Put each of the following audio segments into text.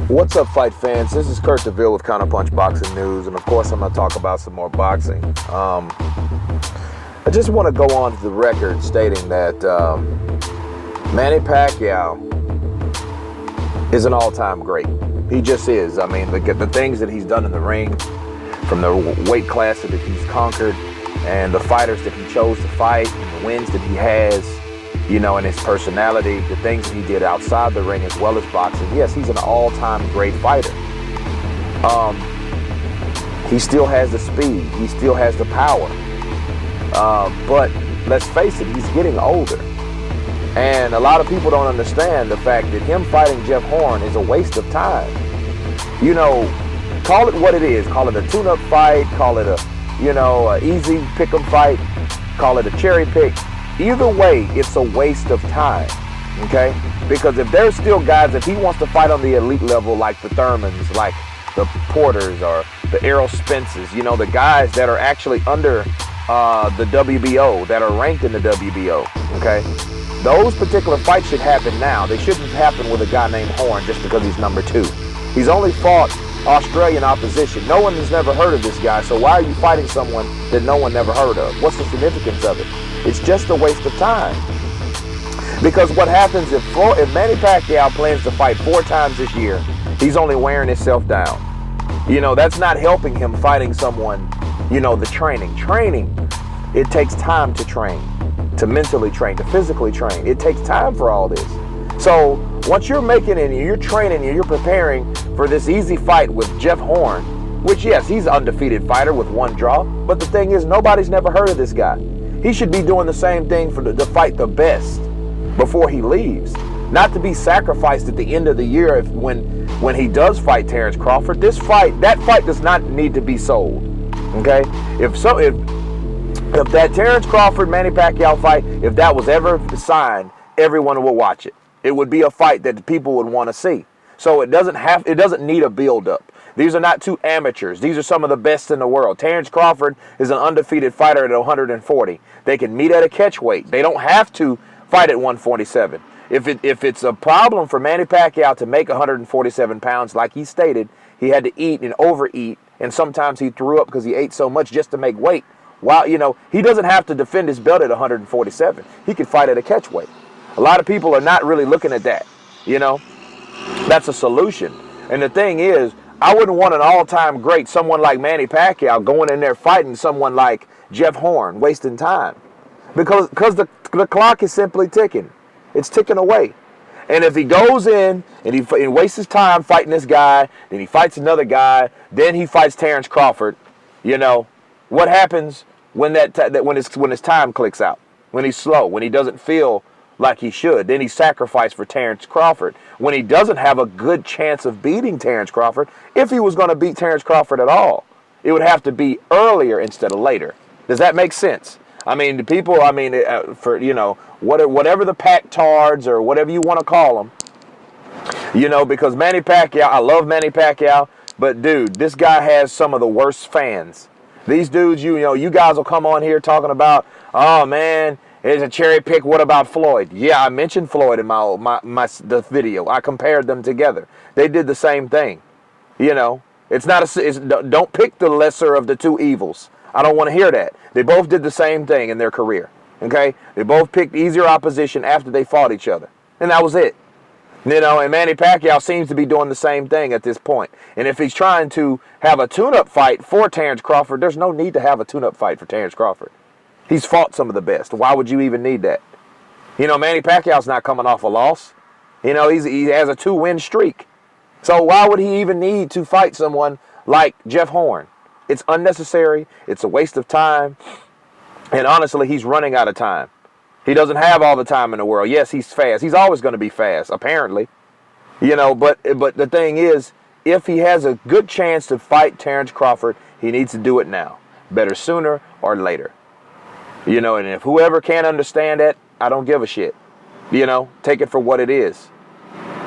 What's up, fight fans? This is Kurt DeVille with Counterpunch Boxing News, and of course I'm going to talk about some more boxing. I just want to go on to the record stating that Manny Pacquiao is an all-time great. He just is. I mean, the things that he's done in the ring, from the weight class that he's conquered, and the fighters that he chose to fight, and the wins that he has, you know, and his personality, the things that he did outside the ring as well as boxing. Yes, he's an all-time great fighter. He still has the speed. He still has the power. But let's face it, he's getting older. And a lot of people don't understand the fact that him fighting Jeff Horn is a waste of time. You know, call it what it is. Call it a tune-up fight. Call it a, easy pick-em fight. Call it a cherry pick. Either way, it's a waste of time, okay? Because if there's still guys, if he wants to fight on the elite level like the Thurmans, like the Porters or the Errol Spences, you know, the guys that are actually under the WBO, that are ranked in the WBO, okay? Those particular fights should happen now. They shouldn't happen with a guy named Horn just because he's number 2. He's only fought Australian opposition. No one has never heard of this guy, so why are you fighting someone that no one never heard of? What's the significance of it? It's just a waste of time. Because what happens if Manny Pacquiao plans to fight 4 times this year, he's only wearing himself down. You know, that's not helping him fighting someone, you know, the training. Training, it takes time to train, to mentally train, to physically train. It takes time for all this. So once you're making it and you're training and you're preparing for this easy fight with Jeff Horn, which, yes, he's an undefeated fighter with 1 draw, but the thing is, nobody's never heard of this guy. He should be doing the same thing to fight the best before he leaves. Not to be sacrificed at the end of the year when he does fight Terrence Crawford. That fight does not need to be sold. Okay? If that Terrence Crawford Manny Pacquiao fight, if that was ever signed, everyone will watch it. It would be a fight that people would want to see. So it doesn't need a build-up. These are not 2 amateurs. These are some of the best in the world. Terrence Crawford is an undefeated fighter at 140. They can meet at a catch weight. They don't have to fight at 147. If it's a problem for Manny Pacquiao to make 147 pounds, like he stated, he had to eat and overeat, and sometimes he threw up because he ate so much just to make weight. While, you know, he doesn't have to defend his belt at 147. He could fight at a catch weight. A lot of people are not really looking at that, you know. That's a solution. And the thing is, I wouldn't want an all-time great, someone like Manny Pacquiao, going in there fighting someone like Jeff Horn, wasting time. Because the clock is simply ticking. It's ticking away. And if he goes in and he wastes his time fighting this guy, then he fights another guy, then he fights Terrence Crawford, you know, what happens when his time clicks out? When he's slow, when he doesn't feel like he should. Then he's sacrificed for Terrence Crawford. When he doesn't have a good chance of beating Terrence Crawford, if he was going to beat Terrence Crawford at all, it would have to be earlier instead of later. Does that make sense? I mean, the people, for, you know, whatever the pack-tards or whatever you want to call them, you know, because Manny Pacquiao, I love Manny Pacquiao, but dude, this guy has some of the worst fans. These dudes, you know, you guys will come on here talking about, oh man, it's a cherry pick. What about Floyd? Yeah, I mentioned Floyd in the video. I compared them together. They did the same thing. You know, don't pick the lesser of the 2 evils. I don't want to hear that. They both did the same thing in their career. Okay, they both picked easier opposition after they fought each other, and that was it. You know, and Manny Pacquiao seems to be doing the same thing at this point. And if he's trying to have a tune-up fight for Terrence Crawford, there's no need to have a tune-up fight for Terrence Crawford. He's fought some of the best. Why would you even need that? You know, Manny Pacquiao's not coming off a loss. You know, he has a 2-win streak. So why would he even need to fight someone like Jeff Horn? It's unnecessary. It's a waste of time. And honestly, he's running out of time. He doesn't have all the time in the world. Yes, he's fast. He's always going to be fast, apparently. You know, but the thing is, if he has a good chance to fight Terrence Crawford, he needs to do it now. Better sooner or later. You know, and if whoever can't understand that, I don't give a shit. You know, take it for what it is.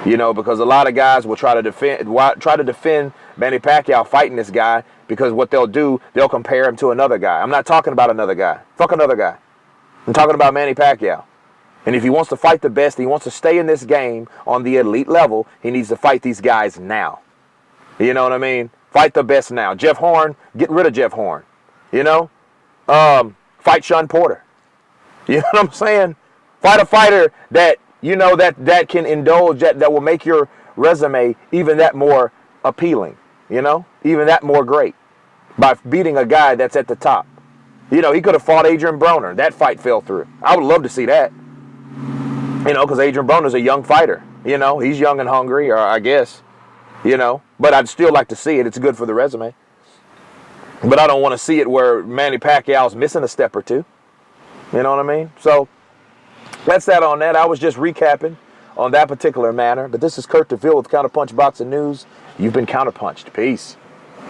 You know, because a lot of guys will try to defend Manny Pacquiao fighting this guy, because what they'll do, they'll compare him to another guy. I'm not talking about another guy. Fuck another guy. I'm talking about Manny Pacquiao. And if he wants to fight the best, he wants to stay in this game on the elite level, he needs to fight these guys now. You know what I mean? Fight the best now. Jeff Horn, get rid of Jeff Horn. You know? Fight Sean Porter. You know what I'm saying? Fight a fighter that, you know, that can indulge, that will make your resume even that more appealing. You know? Even that more great. By beating a guy that's at the top. You know, he could have fought Adrian Broner. That fight fell through. I would love to see that. You know, because Adrian Broner's a young fighter. You know, he's young and hungry, or I guess. You know, but I'd still like to see it. It's good for the resume. But I don't want to see it where Manny Pacquiao's missing a step or two. You know what I mean? So that's that on that. I was just recapping on that particular matter. But this is Kurt DeVille with Counterpunch Boxing News. You've been counterpunched. Peace.